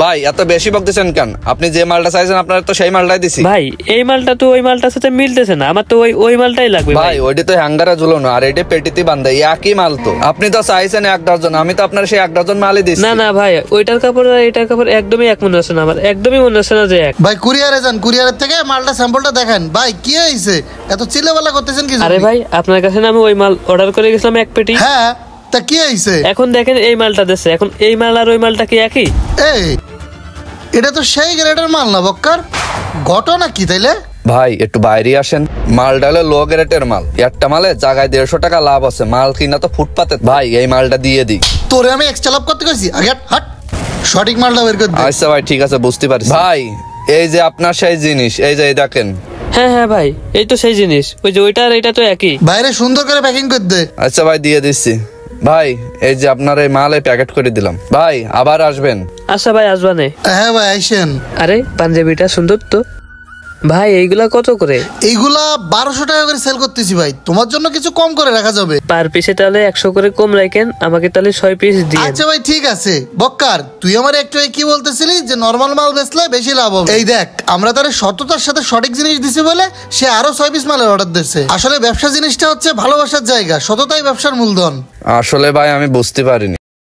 ভাই এত বেশি বকতেছেন কেন? আপনি যে মালটা চাইছেন আপনার তো সেই মালটাই দিছি। ভাই এই মালটা তো ওই মালটার সাথে মিলতেছে না, আমার তো ওই মালটাই লাগবে ভাই। ওইটা তো হ্যাঙ্গারে ঝুলানো আর এটা পেটিতে বান্ধা, একই মাল তো। আপনি তো চাইছেন 1 ডজন, আমি তো আপনার সেই 1 ডজন মালই দিচ্ছি। না না ভাই, ওইটার কাপড় আর এটার কাপড় একদমই এক মনে হচ্ছে না, আমার একদমই মনে হচ্ছে না যে এক। ভাই কুরিয়ারে যান, কুরিয়ারের থেকে মালটা স্যাম্পলটা দেখেন। ভাই কি হয়েছে এত চিল্লাপাল্লা করতেছেন কি? আরে ভাই আপনার কাছে না আমি ওই মাল অর্ডার করে গেছিলাম 1 পেটি। হ্যাঁ তা কি হয়েছে? এখন দেখেন এই মালটা দিচ্ছে, এখন এই মাল আর ওই মালটা কি একই? এই এটা তো সেই গ্রেডের মাল না বক্কার, ঘটনা কি তাইলে? ভাই একটু বাইরে আসেন। মালটা হলো লো গ্রেডের মাল, একটা মালে জায়গায় 150 টাকা লাভ আছে। মাল কিনা তো ফুটপাতে। ভাই এই মালটা দিয়ে দিই। তোরে আমি এক্সট্রা লাভ করতে কইছি? আগে হাট, সঠিক মালটা বের করে দে। আচ্ছা ভাই ঠিক আছে, বুঝতে পারছি। ভাই এই যে আপনার সেই জিনিস, এই যে দেখেন। হ্যাঁ হ্যাঁ ভাই, এই তো সেই জিনিস, ওই যে ওইটা আর এটা তো একই। বাইরে সুন্দর করে প্যাকিং করে দে। আচ্ছা ভাই দিয়ে দিচ্ছি। ভাই এই যে আপনার এই মালে প্যাকেট করে দিলাম। ভাই আবার আসবেন। আচ্ছা ভাই আসবানে। হ্যাঁ ভাই আইসেন। আরে পাঞ্জাবিটা সুন্দর তো ভাই, এইগুলা কত করে? এইগুলা 1200 টাকা করে সেল করতেছি ভাই, তোমার জন্য কিছু কম করে রাখা যাবে। পার পিসে তাহলে 100 করে কম রাখেন, আমাকে তাহলে 6 পিস দিন। আচ্ছা ভাই ঠিক আছে। বক্কার তুই আমার একটু কি বলতেছিলি যে নরমাল মাল বেচলে বেশি লাভ হবে। এই দেখ আমরা তার সততার সাথে সঠিক জিনিস দিছি বলে সে আরো 6 পিস মালের অর্ডার দিচ্ছে। আসলে ব্যবসা জিনিসটা হচ্ছে ভালোবাসার জায়গা, সততাই ব্যবসার মূলধন। আসলে ভাই আমি বুঝতে পারিনি।